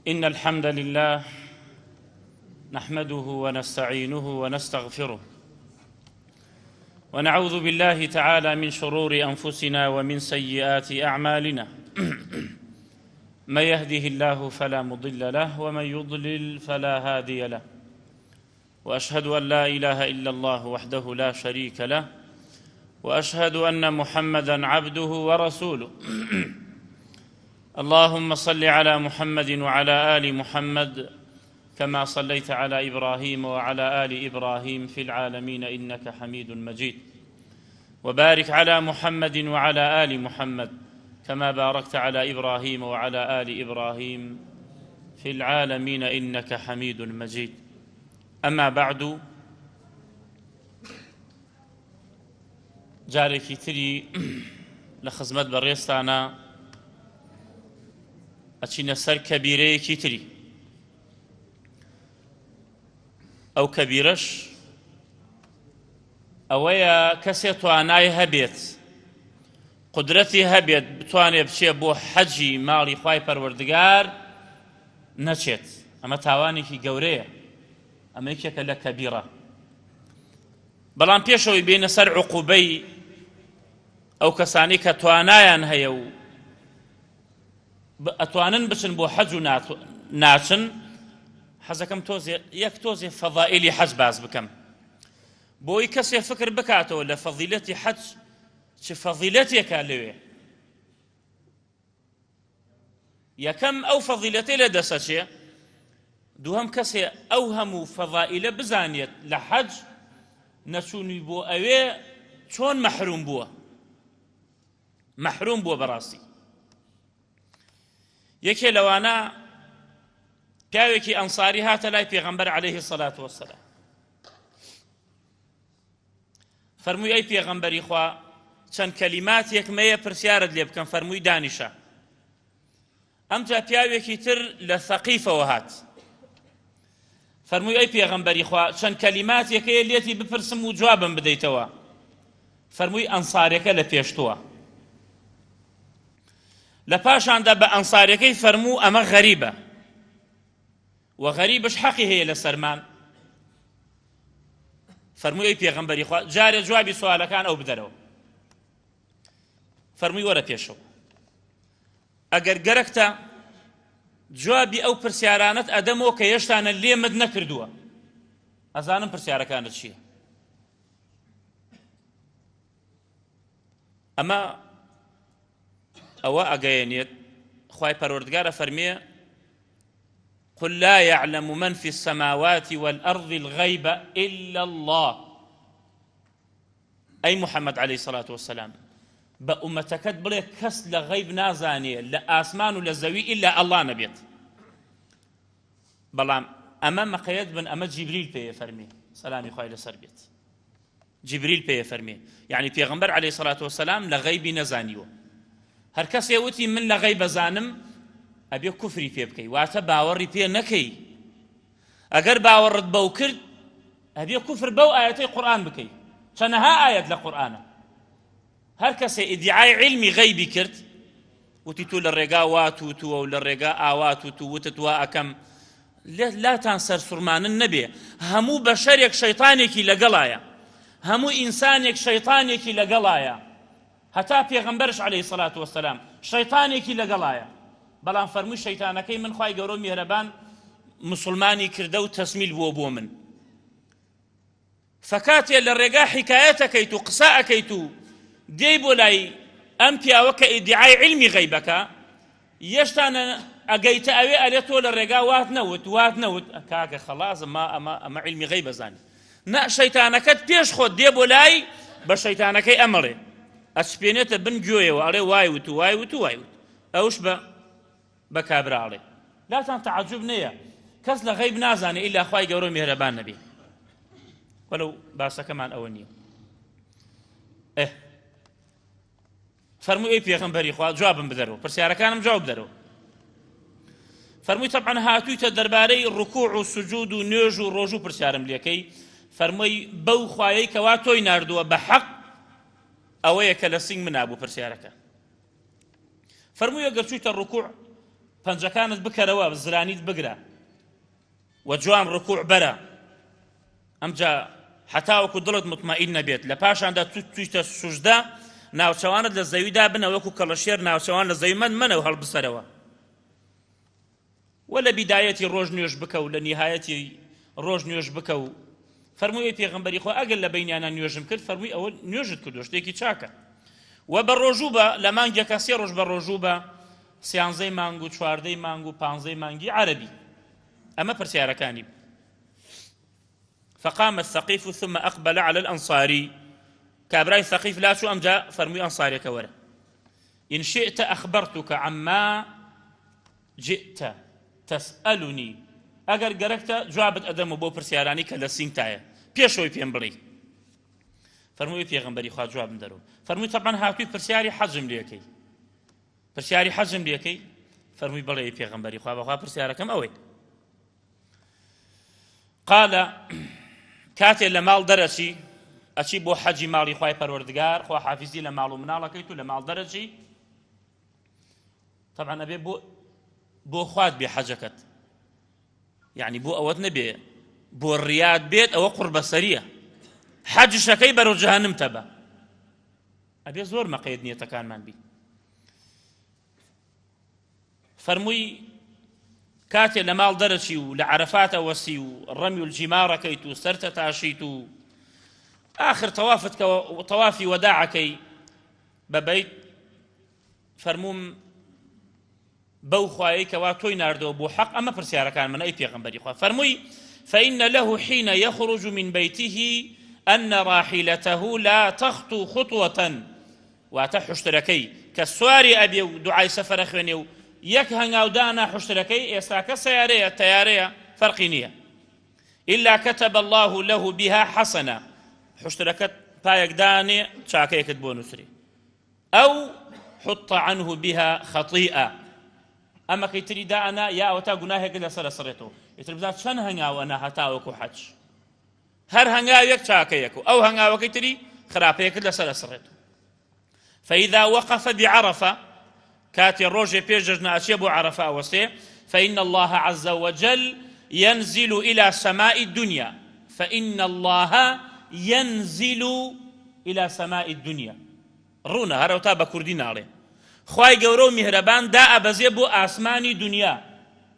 إن الحمد لله نحمده ونستعينه ونستغفره ونعوذ بالله تعالى من شرور أنفسنا ومن سيئات أعمالنا من يهده الله فلا مضل له ومن يضلل فلا هادي له وأشهد أن لا إله إلا الله وحده لا شريك له وأشهد أن محمدًا عبده ورسوله اللهم صل على محمد وعلى آل محمد كما صليت على إبراهيم وعلى آل إبراهيم في العالمين إنك حميد مجيد وبارك على محمد وعلى آل محمد كما باركت على إبراهيم وعلى آل إبراهيم في العالمين إنك حميد مجيد أما بعد جارێکی تری لە خزمەت بەڕێستانە ئەچینە سەر کەبیرەیەکی تری ئەو کەبیرەش ئەوەیە کەسێ توانای هەبێت قودرەتی هەبێت بتوانێت بچێت بۆ حەجی ماڵی خوای پەروەردگار نەچێت ئەمە تاوانێکی گەورەیە ئەمە یەکێکە لە کەبیرە بەڵام پێشەوەی بێنە سەر عوقوبەی ئەو کەسانی کە توانایان هەیە و ئەتوانن بچن بۆ حەج و ناچن حەزەکەم یەک تۆزێ فەضائیلی حەج باز بکەم بۆی کەسێ فکر بکاتەوە لە فەضیلەتی حەج چ فەضیلەتێکە لەوێ یەکەم ئەو فەضیلەتەی لە دەسەچێ دووهەم کەسێ ئەو هەموو فەضائیلە بزانێت لە حەج نەچوونی بۆ ئەوێ چۆن مەحروم بووە بەڕاستی یەکێ لەوانە پیاوێکی ئەنساری هاتە لای پێغەمبەر عەلەیهی سەڵات وەسەلام فەرمووی ئەی پێغەمبەری خوا چەند کەلیماتێک مەیە پرسیارت لێ بکەم فەرمووی دانیشە ئەمجا پیاوێکی تر لە ثەقیفەوە هات فەرمووی ئەی پێغەمبەری خوا چەند کەلیماتێکەیە لێتی بپرسم و جوابم بدەیتەوە فەرمووی ئەنسارەکە لە پێشتووە لە پاشاندا بە ئەنسارەکەی فەرموو ئەمە غەریبە و غەریبش حەقی هەیە لە سەرمان فەرمووی ئەی پێغەمبەری خوا جارێ جوابی سوالەکان ئەو بدەرەوە فەرمووی وەرە پێشەوە ئەگەر گەرەکتە جوابی ئەو پرسیارانت ئەدەمەوە کە هێشتانە لێمت نەکردووە ئەزانم پرسیارەکانت چییە ئەمە ئەوە ئەگەیەنێت خوای پەروەردگارە فەرمێ قل لا يعلم من في السماوات والأرض الغيب إلا الله أي محمد عليه الصلاة والسلام بأمتكت بلي كس لغيب نازاني لآسمان ولزوي إلا الله نبيت بلام أمام قيد بن أما جبريل بي فرمي سلامي خوي لسر بيت جبريل بي فرمي يعني پیغمبر عليه الصلاة والسلام لغيب نزانيو هر کس يوتي من لغيب زانم أبي كفري پي بكي واتا باوري پي نكي اگر باورد بو کرد أبي كفر بو آياتي قرآن بكي چنها آيات لقرآن هر کس ادعاء علمي غيبي کرد وتي تو للرقا واتو تو وللرقا آواتو تو وتتوا أكم لا تنسر سرمان النبي همو بشريك شيطانيك لقلايا همو إنسانيك شيطانيك لقلايا هتا پیغمبرش عليه الصلاة والسلام شيطانيك لقلايا بلان فرمو شيطانكي من خواهي قورو مهربان مسلماني كردو تسميل بو من فكاتي للرقا حكايتكيتو قصاءكيتو ديبو لاي أمبيا وكا ادعاء علمي غيبك يشتانا أجيت أوي أليتو للرقا وات نوت كاك خلاص ما علمي غيبة زاني نا شيطانكت بيش خود ديبو لاي بشيطانكي أمري أسبينيت بن جوية وعلي وايوتو أوش بكابر علي لا تعجب نية كس لغيب نازاني إلا أخواي قورو مهربان نبي ولو باسا كمان أولنية فرمو أي پیغمبری خوا جوابم بدرو پرسیارەکانم جواب بدرو فرمووی طبعا هاتوویتە دەربارەی ڕکوع و سجود و نوێژ و ڕۆژ و پرسیارم لێکەی فەرمووی بەو خوایەی کەوا تۆی ناردووە بە حەق ئەوەیە کە لە سنگ منابوو پرسیارەکە فەرمووی ئەگەر چوویتە ڕکوع پەنجەکانت بکەرەوە زرانیت بگرە و جوان ڕکوع بەرە ئەمجا حتاوەکو دڵت مطمئین نەبێت لە پاشاندا تویشتە سوژدە ناوچەوانت لە زەویدا بنە وەکو کەڵەشێر ناوچەوان لە زەوی منە و هەڵبسەرەوە و لە بیدایەتی ڕۆژ نوێژ بکە و لە نیهایەتی ڕۆژ نوێژ بکە و فەرمووی پێغەمبەری خوا ئەگەر لە بەینیانە نوێژم کرد فەرمووی ئەوە نوێژت کردو شتێکی چاکە و بە ڕۆژوو بە لە مانگێکە 3 ڕۆژ بە ڕۆژوو بە 13 مانگ و 14 مانگ و 15 مانگی عەرەبی ئەمە پرسیارەکانی فقام الثقيف ثم أقبل على الأنصاري كابراي ثقيف لا شو أمجا فرمي أنصاري كورا إن شئت أخبرتك عما جئت تسألني أجر جركت جوابت أدم بو برسياراني كلا سينتايا بيشوي بيمبري فرمي بيغمبري خا جواب ندرو فرمي طبعا هاكي برسياري حجم ليكي برسياري حجم ليكي فرمي بلي بيغمبري خا بخا برسياركم أوي قال كاتي لمال درجي أشي بو حجي مالي خواي پروردگار خوا حافظي لمالو منالكيتو لمال درجي طبعا أبي بو خواد بحجكت يعني بو أوت نبي بو الرياد بيت أو قرب سرية حج شكي برو جهنم تبا أبي زور ما قيد نية كان من بي فرموي كاتي لمال درجي ولعرفات وسي والرمي والجمارة كيتو سرت تاشيتو آخر طوافتك وطوافي وداعكي ببيت فرموم بو خوايك واتوي ناردو بو حق أما برسيارة كان من أي بيغمبري خوا فرموي فإن له حين يخرج من بيته أن راحلته لا تخطو خطوة واتحشتركي كالسواري أبي ودعاي سفر أخوانيو يك هنگاو دانا حشتركي إساك سيارية تيارية فرقينية إلا كتب الله له بها حسنة حشتركت بايك داني شاكيك بونسري أو حط عنه بها خطيئة أما كي تريد أنا يا أوتا قناه كده سرسرته يتربزات شن هنگاو أنا هتاوكو حج هر هنگاو يك شاكيكو أو هنگاو كي تري خرابه كده سرسرته فإذا وقف بعرفة كاتي الروجي بيجرنا أشيبو عرفة وسي فإن الله عز وجل ينزل إلى سماء الدنيا فإن الله ينزل إلى سماء الدنيا رونا هروتا بكردين عليه خواي قورو مهربان دا أبزي بو آسماني دنيا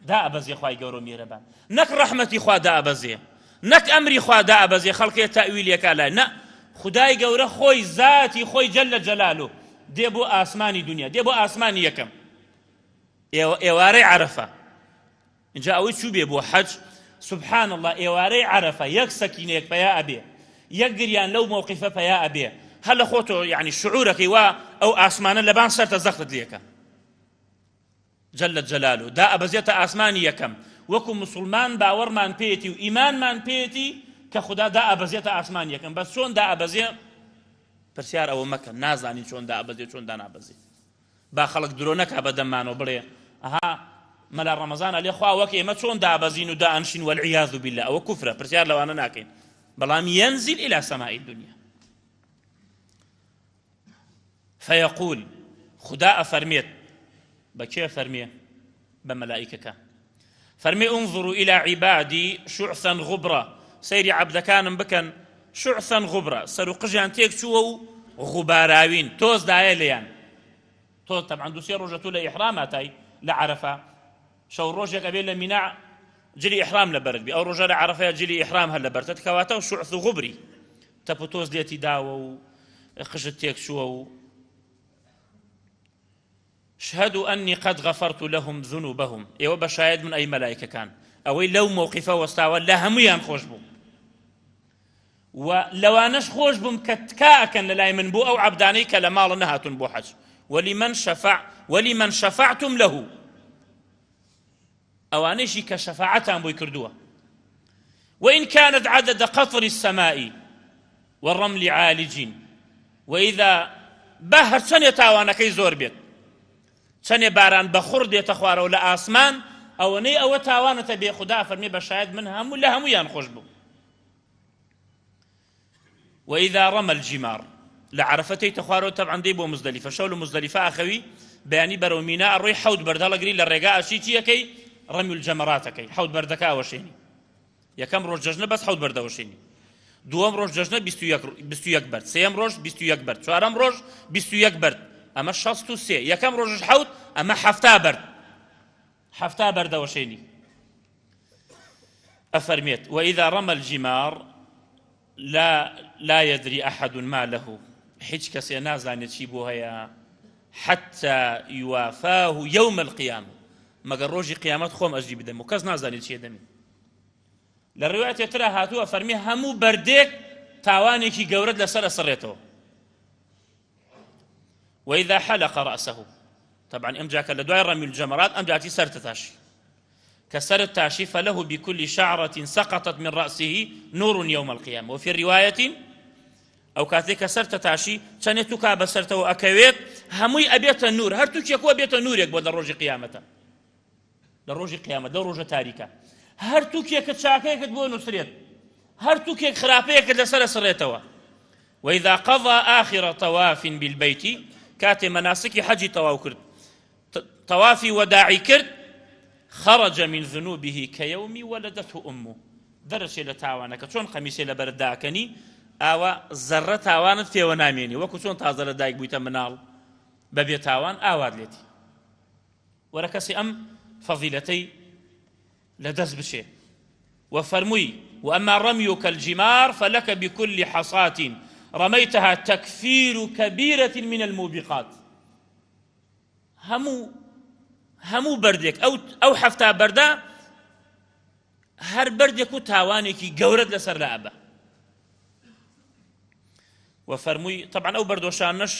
دا أبزي خواي قورو مهربان نك رحمتي خوا دا أبزي نك أمري خوا دا أبزي خلقية تأويل يكالا نا خداي قورو خوي ذاتي خوي جل جلاله دي بو آسماني دنيا دي بو آسماني يكم إيواري عرفة إن جاء أوي شو بيبو حج سبحان الله إيواري عرفة يك سكينيك فيا أبي يقريان لو موقفة فيا أبي هل خوتو يعني شعورك أو آسمان لبان سرت زخت ليك جل جلاله دا أبزيت آسماني يكم وكو مسلمان باور من بيتي وإيمان من بيتي كخدا دا أبزيت آسماني يكم بس شون دا أبزيت پرسیار ئەوە مەکەن نازانی چۆن دا ئەبەزێ چۆن دا نابەزێ با خەڵک درۆ نەکا بە دەمانەوە بڵێ ئەها مەلا ڕەمەزانە لێ خوا وەک ئێمە چۆن دابەزین و دائەنشین والعیاذ بالله ئەوە کوفرە پرسیار لەوانە ناکەین بەڵام ينزل إلى سماء الدنيا فيقول خدا أفرميت بكيف فرميه بملائكة فرمي انظروا إلى عبادي شعثا غبرا سيري عبد كان بكن شعثا غبرا سرو قجان تيك شو غباراوين توز دايا ليان توز طبعا دوسي روجة لإحراماتي لعرفة شو روجة قبيل لمناع جلي إحرام لبرد بي أو روجة لعرفة جلي إحرام هل لبرد تتكواتا شعث غبري تبو توز ليتي داو قجت تيك شو شهدوا أني قد غفرت لهم ذنوبهم إيوه بشاهد من أي ملائكة كان أوي لو موقفه واستوى لا هميان خوش بو ولوانش خوش بم كتكاكا للاي من بو أو عبداني كلمال نهات بو حج ولمن شفعتم له أوانيشي كشفاعتهم بو يكردوها وإن كانت عدد قطر السماء والرمل عالج وإذا بهر سنة تاوانا كي زور بيت سنة باران بخور دي تخوارو لآسمان أو ني أو تاوانا تبي خدا فرمي بشاهد منها ولا هم ينخش بو وإذا رمى الجمار لعرفتي تخوارو طبعا ديبو مزدلفة شولو مزدلفة أخوي بەیانی بەرەو مینا ئەڕۆی حەوت بەردەڵەگری لە ڕێگا ئەشی چیەکەی ڕەمی الجەمەراتەکەی حەوت بەردەکە ئەوەشێنی یەکەم ڕۆژ جەژنە بەس حەوت بەردەوەشێنی دووەم ڕۆژ جەژنە 21 بەرد سێەم ڕۆژ 21 بەرد چوارەم ڕۆژ 21 بەرد ئەمە 63 یەکەم ڕۆژش حەوت ئەمە 70 بەرد 70 بەردەوەشێنی أفرميت وإذا رمى الجمار لا يدري أحد ما له حج كسي نازاني تشيبوها يا حتى يوافاه يوم القيامة مگر روجي قيامت خوم أجيب دمو كز نازاني تشي دمي للرواية ترى هاتو أفرمي همو برديك تاواني كي قورد لسر سريته وإذا حلق رأسه طبعا امجاك لدواء رمي الجمرات امجاكي سرتتاشي كسر التاشي فله بكل شعرة سقطت من رأسه نور يوم القيامة وفي الرواية أو كاتي كسرت تاشي شانيتو كاب سرته أكويت هموي أبيت النور هرتو كيكو أبيت النور يقبل للروج قيامة للروج قيامة للروج تاريكا هرتو كيك تشاكيك تبو نسريت هرتو كيك خرابيك لسر سريتوا وإذا قضى آخر طواف بالبيت كاتي مناسك حج طواف طوافي وداعي كرد خرج من ذنوبه كيوم ولدته أمه درس إلى تاوانك شون قميص إلى برداكني أو زرة تاوانت في وناميني وكو شون تازل دايك بيتا منال ببي تاوان آواد ليتي وركسي أم فضيلتي لدز بشي وفرمي وأما رميك الجمار فلك بكل حصاة رميتها تكفير كبيرة من الموبقات همو بردێک ئەو هەفتا بەردا هەر بەردێک و تاوانێکی گەورەت لەسەر لا ئەبە وفەرمووی طبعا ئەو بەردۆشانەش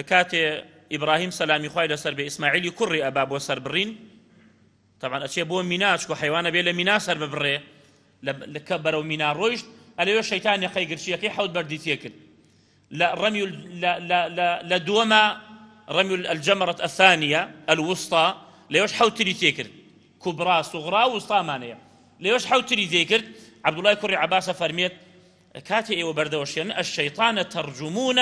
کاتێ ئیبراهیم سەلامی خوای لەسەر بێ ئیسماعیلی کوڕی ئەبا بۆ سەر بڕین طبعا ئەچێ بۆ مینا چکۆ حەیوانە بێ لە مینا سەر ببڕێ کە بەرەو مینا ڕۆیشت ئەلێوێ شەیتانی قەیگرچیەکەی حەوت بەردی تێکرد لە دووەمە رمي الجمرة الثانية الوسطى ليش حوتري تيكر كبرى صغرى وسطى مانية ليش حوتري تيكر عبد الله كري عباس فرميت كاتئ وبردوشين الشيطان ترجمون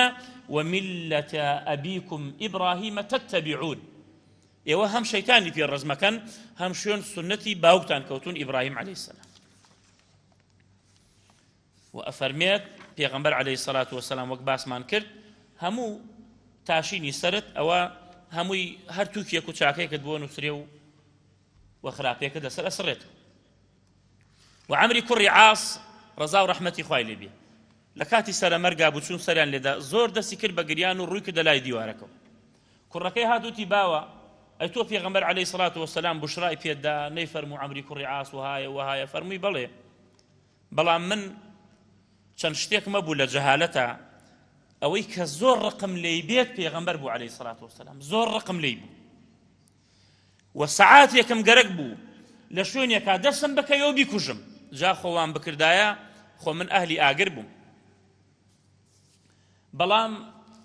وملة أبيكم إبراهيم تتبعون يوهم شيطاني في الرزمة كان هم شون سنتي باوكتان كوتون إبراهيم عليه السلام وأفرميت پیغمبر عليه الصلاة والسلام وقباس مان كرد همو تاشيني سرت أو هموي هرتوك يكو شاكي كدبون وسريو وخرابيك دا سر أسرته وعمري كري عاص رضا ورحمتي خواهي لبي لكاتي سر مرقا بوچون سريان لدا زور دسي كر بقريان وروي كدا لاي ديواركو كركي هادو تباوا ايتو في غمبر عليه الصلاة والسلام بشرائي في يدا نيفرمو عمري كري عاص وهاي فرمي بلا من چەند شتێک مەبوو لە جەهالەتە ئەوەی کە زۆر ڕقم لێی بێت پێغەمبەر بوو عەلەیهی سەڵات وەسەلام زۆر ڕقم لێی بوو و سەعاتێکم گەرەک بوو لە شوێنێکا دەستم بکەیەوە بیکوژم جا خۆوان بکردایە خۆ من ئەهلی ئاگر بووم بەڵام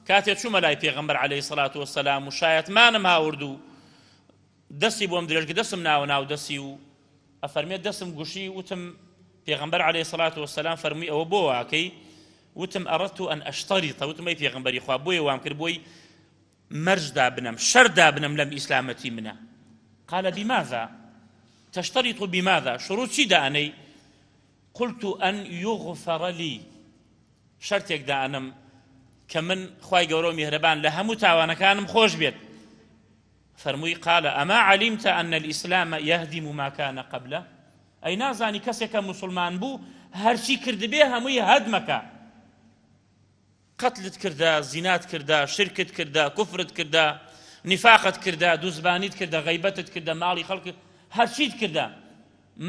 کاتێک چوومە لای پێغەمبەر عەلەیهی سەڵات وەسەلام و شایەتمانم هاورد و دەستی بۆم درێژ کە دەستم ناوە ناو دەستی و ئەفەرمێت دەستم گوشی وتم پیغمبر علیه الصلاة والسلام فرمی او بو واکەی وتم أردت أن أشترط وتم أي پیغمبری خوا بوی وام کرد بوی مرج دابنم شر دابنم لم إسلامتي منه قال بماذا تشترط بماذا شروط چی دانەی قلت أن يغفر لي شرطێک دانم کە من خوای گەورە و میهرەبان لە هەموو تاوانەکانم خۆش بێت فرمووی قال أما علمت أن الإسلام يهدم ما كان قبله ئەی نازانی کەسێکە موسڵمان بوو هەرچی کردبێ هەمووی هەدمەکە قەتلت کردا زینات کردا شرکت کردا کوفرت کردا نیفاقت کردا دووزبانیت کردا غەیبەتت کردا ماڵی خەڵک هەرچیت کردا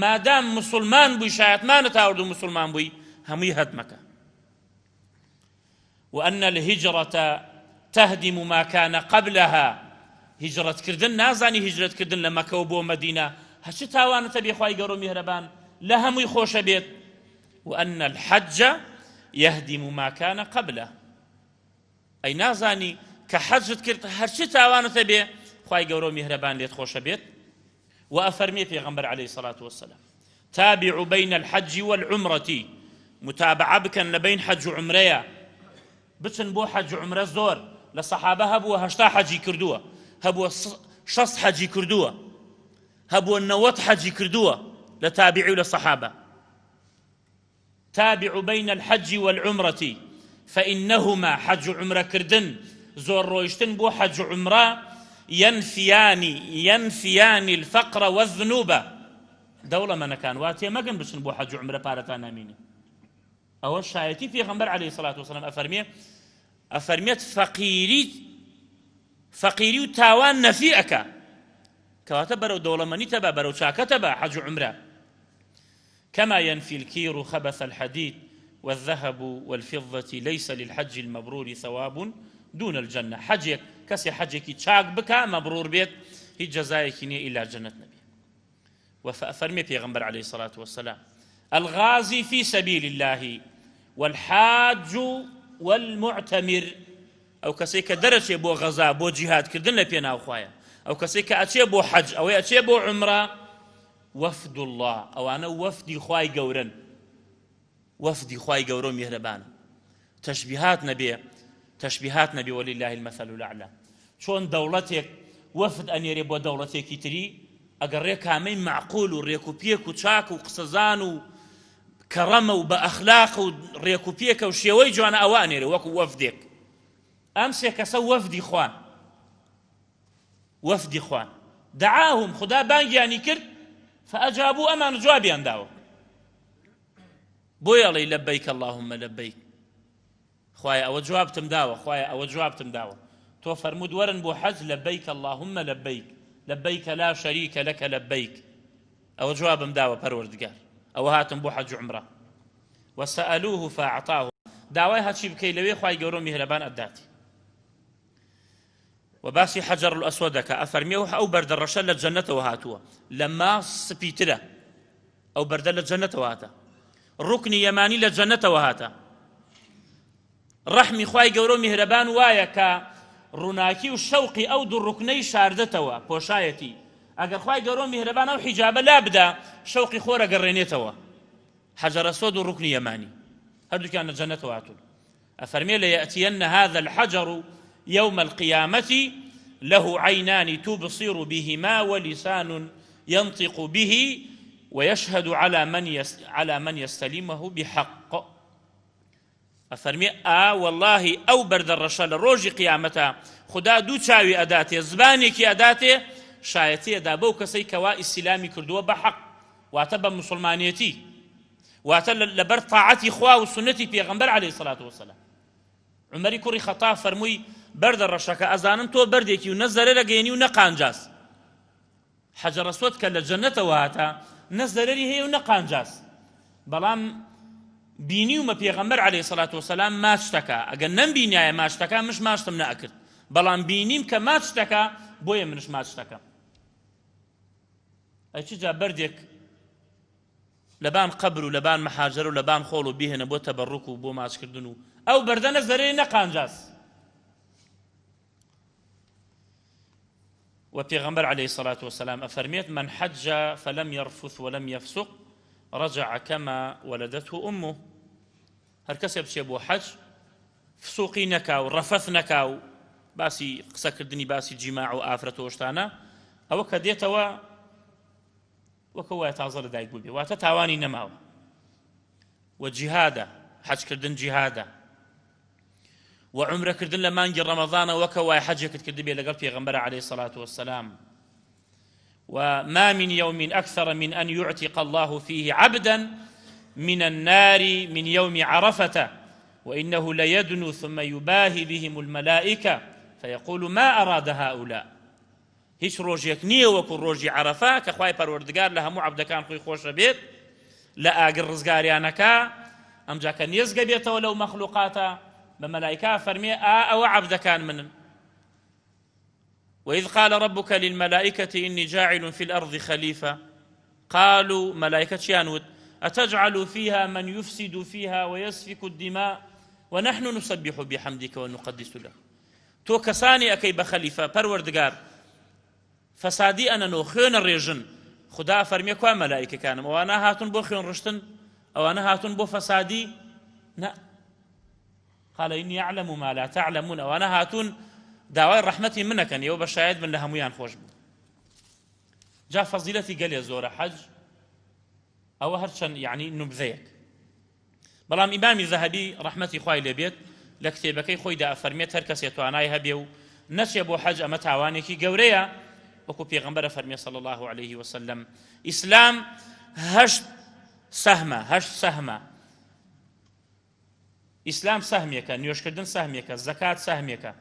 مادام موسڵمان بووی شایەتمانت هاورد و موسڵمان بووی هەمووی هەدمەکە وأن الهجرة تهدم ما كان قبلها هجرت كردن نازاني هجرت كردن لما كوبو مدينة هەچ تاوانەتە بێ خوای گەورە و میهرەبان لە هەمووی خۆشە بێت وأن الحج يهدم ما كان قبله ئەی نازانی کە حەجت کرد هەرچی تاوانەتە بێ خوای گەورە و میهرەبان لێت خۆشە بێت وأفەرمێ پێغەمبەر عەلەیهی الصلاة والسلام تابعوا بين الحج والعمرة متابعة بکەن لە بین حەج و عومرەیە بچن بۆ حەج و عومرە زۆر لە سەحابە هەبووە 80 حەجی کردووە هەبووە 60 حەجی کردووە، هەبووە 90 حەجی کردووە لە تابعی و لە سەحابە. تابع بين الحج والعمرة فإنهما حج عمرة كردن زور رويشتن بو حج عمرة ينفيان الفقر والذنوب. دولة من كان واتي ما كان بشن بو حج عمرة بارتان أميني أو الشايتي في غنبر عليه الصلاة والسلام أفرميت فقيري وتاوان نفيئك كواتب برو دولة مني تبا برو شاكتبا حج عمرة. كما ينفي الكير خبث الحديد والذهب والفضة ليس للحج المبرور ثواب دون الجنة. حجك كسي حجك تشاك بكا مبرور بيت هي جزائك إلا جنة نبي. وفرمي پیغمبر عليه الصلاة والسلام الغازي في سبيل الله والحاج والمعتمر أو كسيك درجة بو غزا بو جهاد كردن لبينا أخوايا أو كسيك أتي بو حج أو أتي بو عمره وفد الله أو أنا وفدي خواي قورن وفدي خواي قورن مهربان. تشبيهات نبي ولله المثل الأعلى. شون دولتك وفد أن يريبوا دولتك تري أقر ريكامين معقول وريكو بيك وشاك وقصزان وكرم وبأخلاق وريكو بيك وشيوي جوانا أوانيري وكو وفدك أمسك سو وفدي خوان دعاهم خدا بانجاني كرد فأجابوا أمان جوابي أنداو بويلي لبيك اللهم لبيك خوايا أو جوابتم داوة خوايا أو جوابتم داوة تو فرمود ورن بو حج لبيك اللهم لبيك لبيك لا شريك لك لبيك أو جوابم داوة پروردگار أو هاتم بو حج عمره وسألوه فأعطاه داوای هاتشي بكي لوي خواي قورو مهربان أداتي. وباسي حجر الأسود كأفرميه أو برد الرشل للجنة وهاتوا لما سبيتره أو برد للجنة وهاتا ركن يماني للجنة وهاتا رحمي خواي قورو مهربان وايا روناكي والشوقي أو دو الركني شاردتوا بوشايتي أقر خواي قورو مهربان أو حجابة لا بدا شوقي خورا قرينيتوا حجر أسود والركن يماني هدو كان الجنة وهاتوا. أفرميه ليأتين هذا الحجر يوم القيامة له عينان تبصر بهما ولسان ينطق به ويشهد على من يستلمه بحق. أفرمي والله أو برد الرشال روج قيامته خدا دو چاوي أداته زبانك أداته شايتي أدابو كسي كوا إسلامي كردوا بحق واتبا مسلمانيتي واتل لبر طاعتي خوا وسنتي پیغمبر عليه الصلاة والسلام. عمري كوري خطاب فرموي برد الرشاك أزانم تو برديكي ونزل لقيني ونقانجاس حجر أسود كلا جنة وهاتا نزل لي هي ونقانجاس بلام بيني وما پیغمبر عليه الصلاة والسلام ما اشتكى أقل نم بيني ما اشتكى مش ما اشتم نأكل بلام بينيم كما اشتكى بويا منش ما اشتكى. أي جا بردك لبان قبر ولبان محاجر ولبان خول بيهن بو تبرك وبو ما اشكردنو أو بردنا زري نقانجاس. وبيغمبر عليه الصلاة والسلام أفرميت من حج فلم يرفث ولم يفسق رجع كما ولدته أمه. هركس يبشي بو حج فسوقي نكاو رفث نكاو باسي قسكردني باسي جماع وآفرة وشتانا أو كديتوا وكوا يتعظل دايق بوبي واتتاواني نماو وجهادا حج كردن جهادا وعمره كردن لمانجي رمضان وكواي حجك تكردبي لقل پیغمبر عليه الصلاة والسلام. وما من يوم أكثر من أن يعتق الله فيه عبدا من النار من يوم عرفة وإنه ليدنو ثم يباهي بهم الملائكة فيقول ما أراد هؤلاء. هیچ ڕۆژێک نییە وەکو ڕۆژی عەرەفە کە خوای پەروەردگار لە هەموو عەبدەکان خۆی خۆشە بێت لە ئاگر ڕزگاریانەکە ئەمجا کە نێزگە بێتەوە لەو مەخلوقاتە بملائكة فرمي أو عبد كان من. وإذ قال ربك للملائكة إني جاعل في الأرض خليفة قالوا ملائكة يانود أتجعل فيها من يفسد فيها ويسفك الدماء ونحن نسبح بحمدك ونقدس له. تو كساني أكي بخليفة پروردگار فسادي أنا نوخيون الرجن خدا فرمي كوا ملائكة كانم وانا هاتون بو خيون رشتن أو أنا هاتون بو فسادي لا قال إني أعلم ما لا تعلمون وأنا هاتون داوای ڕەحمەتی منەکەن ئێوە بە شایەت من لە هەمویان خۆش بوو. جا فەزیلەتی گەلێ زۆرە حەج، ئەوە هەرچەند یعنی نوبزەیەک. بەڵام ئیمامی زەهەبی ڕەحمەتی خوای لێبێت لە کتێبەکەی خۆیدا ئەفەرمێت هەر کەسێ توانای هەبێ و نەچێ بۆ حەج ئەمە تاوانێکی گەورەیە، وەکو پێغەمبەر فەرمێ صلی الله عليه وسلم ئیسلام هەشت سەهمە. ئیسلام سەهمێکە، نوێژکردن سەهمێکە، زەکات سەهمێکە،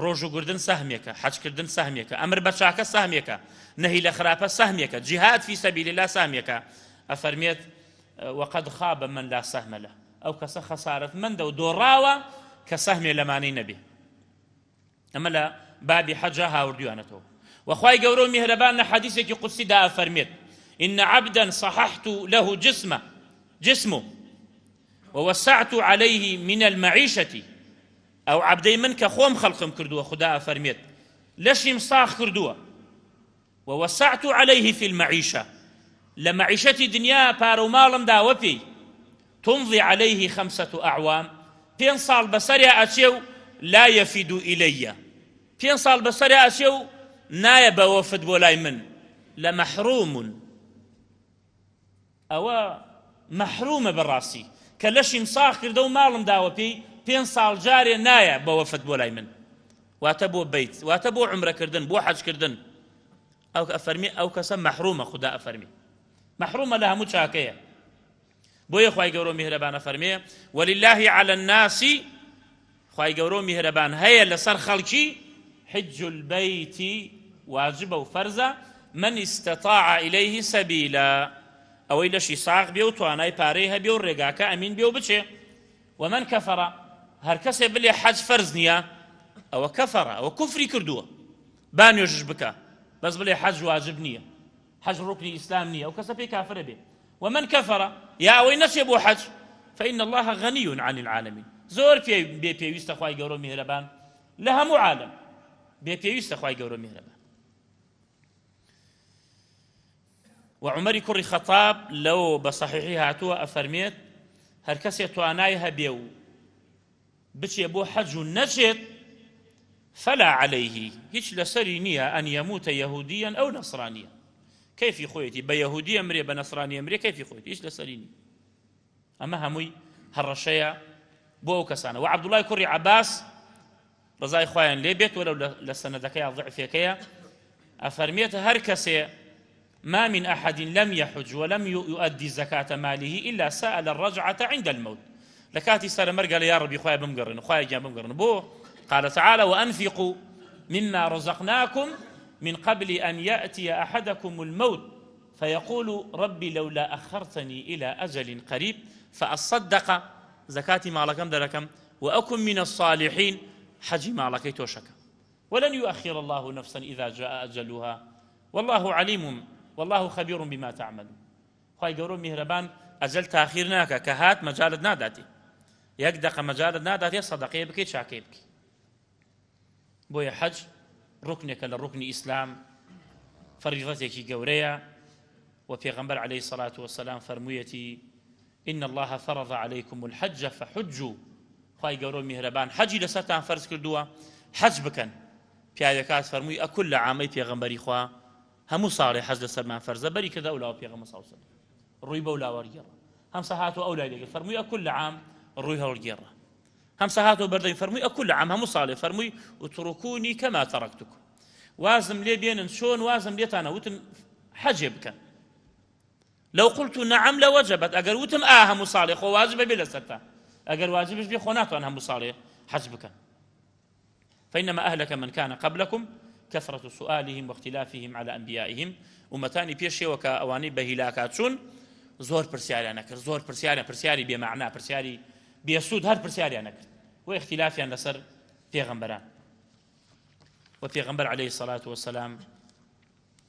ڕۆژوگردن سەهمێکە، حەجکردن سەهمێکە، ئەمر بە چاکە سەهمێکە، نەهی لە خراپە سەهمێکە، جیهاد فی سەبیل الله سەهمێکە. ئەفەرمێت وەقەد خاب من لا سەهمە لە، ئەو کەسە خەسارەتمەندە و دۆڕاوە کە سەهمێ لەمانەی نەبێ. ئەمە لە بابی حەجە هاوردویانەتەوە. وەخوای گەورە و میهرەبان لە حەدیثێکی قودسیدا ئەفەرمێت إن عبدا صححت له جسمه ووسعت عليه من المعيشة، أو عبدي من كخوم خلقم كردوه خدا أفرميت لشيم صاخ كردوه ووسعت عليه في المعيشة، لمعيشة دنيا بارو مالم داوبي تمضي عليه 5 أعوام، 5 صال بسريا أشيو لا يفيد إلي، 5 صال بسريا أشيو نايب وفد بولاي من لمحروم، أو محروم بالراسي كلشي صاخ كردو مالم داوبي 5 صال جاري نايا بوفد بولاي من واتبو بيت واتبو عمره كردن بو حج كردن او افرمي او كسم محرومه خدا افرمي محرومه لها متشاكيه بو خوای گەورە میهرەبان افرمي ولله على الناس خوای گەورە میهرەبان هەیە لەسەر خەڵکی حج البيت واجب وفرض من استطاع اليه سبيلا، ئەوەی لەشی ساغ بێ و توانای پارەی هەبێ و ڕێگاکە ئەمین بێ و بچێ. ومن كفر هەر کەسێ بڵێ حەج فەرز نییە ئەوە کەفەرە، ئەوە کوفری کردووە، با نوێژش بکە بەس بڵێ حەج واجب نییە، حەج ڕوکنی ئیسلام نییە، ئەو کەسە پێی کافرە بێ. ومن كفر یا ئەوەی نەچێ بۆ حەج فإن الله غني عن العالمين، زۆر بێ پێویستە خوای گەورە میهرەبان لە هەموو عالم، بێ پێویستە خوای گەورە میهرەبان. وعمر كري خطاب لو بصحيحي هاتوا أفرميت هر كسي تواناي هبيو بچي بو حج نشت فلا عليه هيش لسرينية أن يموت يهوديا أو نصرانيا. كيف يخويتي بيهودية مري بنصرانية مري كيف يخويتي هيش لسريني أما هموي هالرشية بو كسانة. وعبد الله كري عباس رضاي خوان ليبيت ولو لسندكيا ضعفيكيا أفرميت هر كسي ما من أحد لم يحج ولم يؤدي زكاة ماله إلا سأل الرجعة عند الموت. لكاتي سال مرقى يا ربي خويا بمقرن خويا جا بمقرن بو قال تعالى وأنفقوا مما رزقناكم من قبل أن يأتي أحدكم الموت فيقول ربي لولا أخرتني إلى أجل قريب فأصدق زكاتي مالكم دركم وأكن من الصالحين حجي مالكي توشك ولن يؤخر الله نفسا إذا جاء أجلها والله عليم والله خبير بما تعمل. خوای گەورە میهرەبان ئەجەل تاخیر ناکە کە هات مەجالت ناداتێ، 1 دقە مەجالت ناداتێ سەدەقەیە بکەیت چاکەی بکەیت. بۆیە حەج ڕوکنێکە لە ڕوکنی ئیسلام، فەریضەتێکی گەورەیە و پێغەمبەر عليه الصلاة والسلام فەرموویەتی إن الله فرض عليكم الحج فحجوا. خوای گەورە میهرەبان حەجی لەسەرتان فەرز کردووە حەج بکەن. پیاوێکات فەرمووی ئەکول لە عامەی پێغەمبەری خوا هەموو ساڵێ حەج لەسەرمان فەرزە بەری کردە ئەولاوە پێغەمبەر صلی الله عليه وسلم ڕووی بەولا وەرگێڕا، هەمسە هاتووە ئەولای لێگرت فەرمووی ئەکول لە عام ڕووی هەڵگێڕا، هەمسە هاتووە بەردەمی فەرمووی ئەکول لە عام هەموو ساڵێ فەرمووی اتركوني كما تركتكم، وازم لێ بێنن چۆن وازم لێتانە وتم حەجێ بکەن. لو قلت نعم لوجبت، ئەگەر وتم هەموو ساڵێ خۆ واجبە بێ لەسەرتان، ئەگەر واجبش بێ خۆ ناتوان هەموو ساڵێ حەج بکەن. فإنما أهلك من كان قبلكم كثرة سؤالهم واختلافهم على أنبيائهم. ومتاني بيشيوكا أواني بهلاكاتشون زور برسياري نكر، زور برسياري بمعنى برسياري بيسود هر برسياري نكر واختلافي لسر پیغمبران. وبيغمبر عليه الصلاة والسلام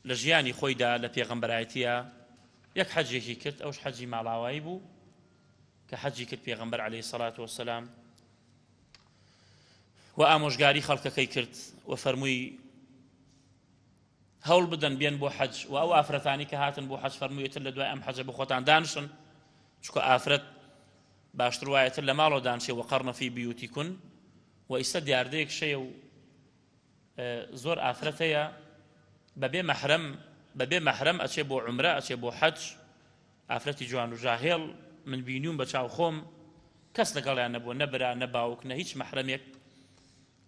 لجياني خويدا لبيغمبرايتيا يك حجي كرت أوش حجي مع العوايبو كحجي كرت بيغمبر عليه الصلاة والسلام وآموشگاری خەڵکەکەی کرد و فەرمووی هەوڵ بدەن بێن بۆ حەج و ئەو ئافرەتانی کە هاتن بۆ حەج فەرموویەتر لە دوای ئەم حەجە بۆ خۆتان دانشن چونکە ئافرەت باشتر وایەتر لە ماڵەوە دانشێ وەقەڕنە فی بیوتیکن و ئیستا دیاردەیەک شەیە و زۆر ئافرەت هەیە بەبێ مەحرەم ئەچێ بۆ عومرە ئەچێ بۆ حەج ئافرەتی جوان و ژاهێڵ من بینیوم بە چاو خۆم کەس لەگەڵیان نەبووە نە برا نە باوک نە هیچ مەحرەمێک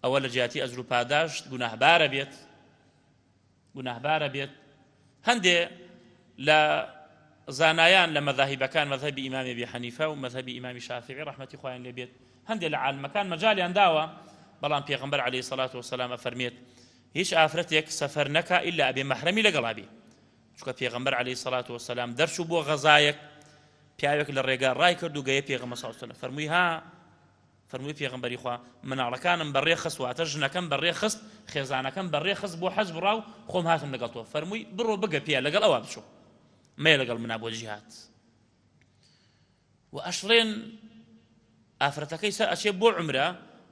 ئەوە لە جیاتی ئەجر و پاداشت گوناهبارە بێت هەندێ لە زانایان لە مەذاهیبەکان مەذهبی ئیمامی ئەبی حەنیفە و مەذهبی ئیمامی شافعی ڕەحمەتی خۆیان لێ بێت هەندێ لە عالمەکان مەجالیان داوە بەڵام پێغەمبەر عەلەیهی سەڵات وەسەلام ئەفەرمێت هیچ ئافرەتێک سەفەر نەکا ئیلا ئەبێ مەحرەمی لەگەڵا بێ چونکە پێغەمبەر عەلەیهی سەڵات وەسەلام دەرچوو بۆ غەزایەک پیاوێک لە ڕێگا ڕای کرد و گەیە پێغەمبەر سەڵات وەسەلام فەرمووی پێغەمبەری خوا مناڵەکانم بەڕێ خست واتە ژنەکەم بەڕێ خست خێزانەکەم بەڕێ خست بۆ حەج بڕاو خۆم هاتم لەگەڵ تۆ فەرمووی بڕۆ بگە پێ لەگەڵ ئەوە بچۆ مەیە لەگەڵ منا بۆ جیهاد و ئەشڕێن ئافرەتەکەی سەر ئەچێ بۆ عومرە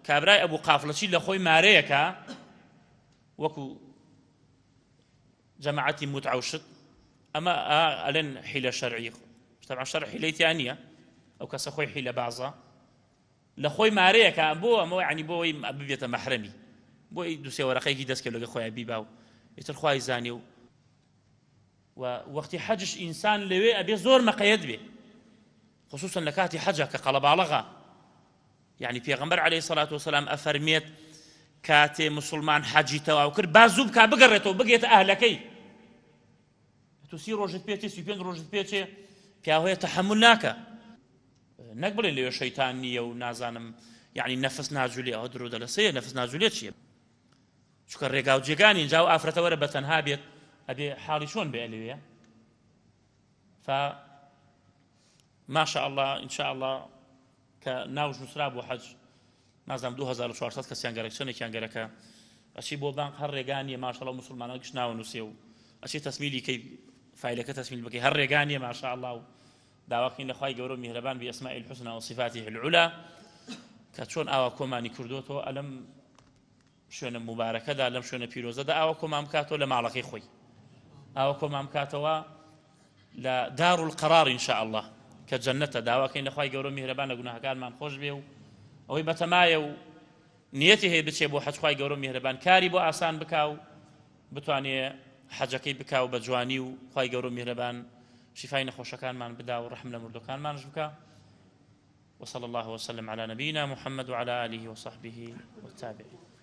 کابرای ئەبوو قافڵەچی لە خۆی مارەیەکە وەکو جەماعەتی متعەوشت ئەمە ئەلێن حیلە شەرعی طبعا شەرع حیلەی تیان نییە ئەو کەسە خۆی حیلە بازە لە خۆی مارەیەکە بۆ ئەمە یعنی بۆی ببێتە مەحرەمی بۆی دووسێ وەرەقەیەکی دەستکەوت لەگە خۆیان بیبا و ئیتر خوای زانی و وەختی حەجش ئینسان لەوێ ئەبێ زۆر مەقەیەد بێ خصوصا لە کاتی حەجە کە قەڵەباڵغا يعني پێغەمبەر عەلەیهی سەڵات وسەلام ئەفەرمێت کاتێ مسلمان حەجی تەواو کرد با زوو بکا بگەڕێتەوە بگێتە ئەهلەکەی تو 30 ڕۆژت پێچێ 35 ڕۆژت پێچێ پیاوەیە تەحەمل ناکە نەک بڵێن لەوێ شەیتان نییە و نازانم یعنی نەفس ناجولێ ئەوە درۆ دەلەسەیە نەفس ناجولێت چییە چونکە ڕێگا و جێگانی اینجا و ئافرەتە وەرە بەتەنها بێت ئەبێ حاڵی چۆن بێ لەوێ ما شاء الله إن شاء الله كناوج نسراب وحج نازم 2400 کەسیان گەرەک چەندێکیان گەرەکە ئەچی بۆ بانک هەر ڕێگانیە ما شاء الله مسلمانان گشت ناوە نووسێ و ئەچی تەسمیلی کەی فایلەکە تەسمیل بکەی هەر ڕێگانیە ما شاء الله و داواکەین لە خوای گەورە میهرەبان بأسماء الحسنى وصفاته العلى کە چۆن ئاوا کۆمانی کردوتەوە ئەلەم شوێنە مبارەکەدا لەم شوێنە پیرۆزەدا ئاوا کۆمان بکاتەوە لە ماڵەکەی خۆی ئاوا کۆمان بکاتەوە لە دار القرار إن شاء الله کە جەنەتە داواکەین لە خوای گەورە میهرەبان لە گوناهەکانمان خۆش بێ و ئەوەی بەتەمایە و نیەتی هەیە بچێ بۆ حەج خوای گەورە میهرەبان کاری بۆ ئاسان بکا و بتوانێ حەجەکەی بکا و بە جوانی و خوای گەورە میهرەبان شفای نەخۆشەکانمان بدا و ڕەحم لە مردوەکانمانش بکا وصلى الله وسلم على نبينا محمد وعلى آله وصحبه والتابعين